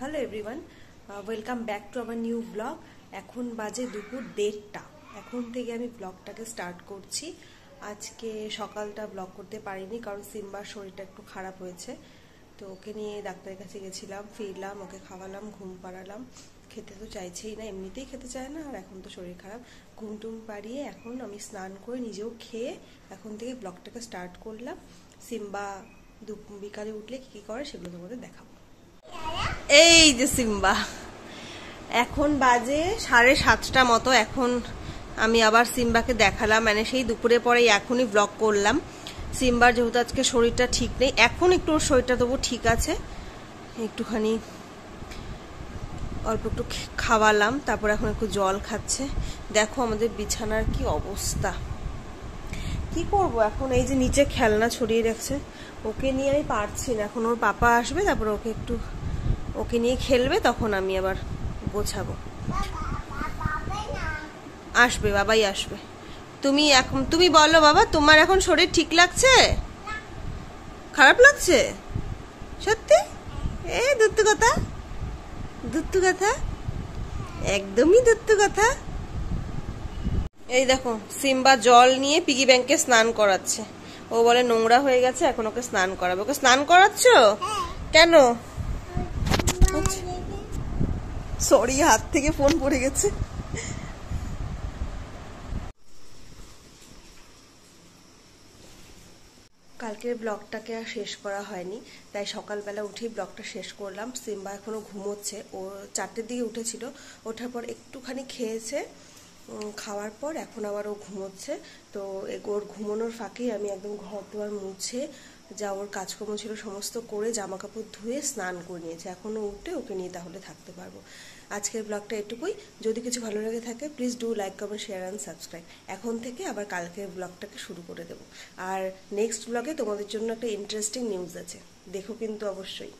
Hello everyone, welcome back to our new blog. এখন বাজে দুপুর 1:30। এখন থেকে আমি ব্লগটাকে স্টার্ট করছি। আজকে সকালটা ব্লগ করতে পারিনি কারণ সিম্বার শরীরটা একটু খারাপ হয়েছে, তো ওকে নিয়ে ডাক্তারের কাছে গেছিলাম, ফিরলাম, ওকে খাওয়ালাম, ঘুম পাড়ালাম। খেতে তো চাইছেই না, এমনিতেই খেতে চায় না, আর এখন তো শরীর খারাপ। ঘুম টুম পাড়িয়ে এখন আমি স্নান করে নিজেও খেয়ে এখন থেকে ব্লগটাকে স্টার্ট করলাম। সিম্বা বিকালে উঠলে কি করে সেগুলো তোমাদের দেখাবো। এই যে সিম্বা, এখন বাজে 7:30 মতো। এখন আমি আবার সিম্বাকে দেখালাম, মানে সেই দুপুরে পরে এখনই ব্লগ করলাম। সিম্বার যেহেতু আজকে শরীরটা ঠিক নেই, এখন একটু ওর শরীরটা তবু ঠিক আছে, একটুখানি অল্প একটু খাওয়ালাম, তারপর এখন একটু জল খাচ্ছে। দেখো আমাদের বিছানার কি অবস্থা, কি করব এখন। এই যে নিচে খেলনা ছড়িয়ে রাখছে, ওকে নিয়ে আমি পারছি না। এখন ওর পাপা আসবে, তারপর ওকে নিয়ে খেলবে, তখন আমি আবার গোছাবো। আসবে, বাবাই আসবে। তুমি বলো বাবা, তোমার এখন শরীর ঠিক লাগছে? খারাপ লাগছে সত্যি? দুত্তু কথা, দুত্তু কথা, একদমই দুত্তু কথা। এই দেখো সিম্বা জল নিয়ে পিগি ব্যাংকে স্নান করাচ্ছে। ও বলে নোংরা হয়ে গেছে, এখন ওকে স্নান করাবে। ওকে স্নান করাচ্ছ কেন? সরি, হাত থেকে ফোন পড়ে গেছে। কালকের ব্লগটাকে আর শেষ করা হয়নি, তাই সকালবেলা উঠেই ব্লগটা শেষ করলাম। সিম্বা এখনো ঘুমোচ্ছে, ও 4টের দিকে উঠেছিল, ওঠার পর একটুখানি খেয়েছে, খাওয়ার পর এখন আবার ও ঘুমোচ্ছে। তো ওর ঘুমানোর ফাঁকেই আমি একদম ঘর দুয়ার মুছে, যা ওর কাজকর্ম ছিল সমস্ত করে, জামা কাপড় ধুয়ে স্নান করে নিয়েছে। এখনও উঠে ওকে নিয়ে তাহলে থাকতে পারবো। আজকের ব্লগটা এটুকুই। যদি কিছু ভালো লেগে থাকে please do like, comment, share and subscribe. এখন থেকে আবার কালকের ব্লগটাকে শুরু করে দেবো। আর নেক্সট ব্লগে তোমাদের জন্য একটা ইন্টারেস্টিং নিউজ আছে, দেখো কিন্তু অবশ্যই।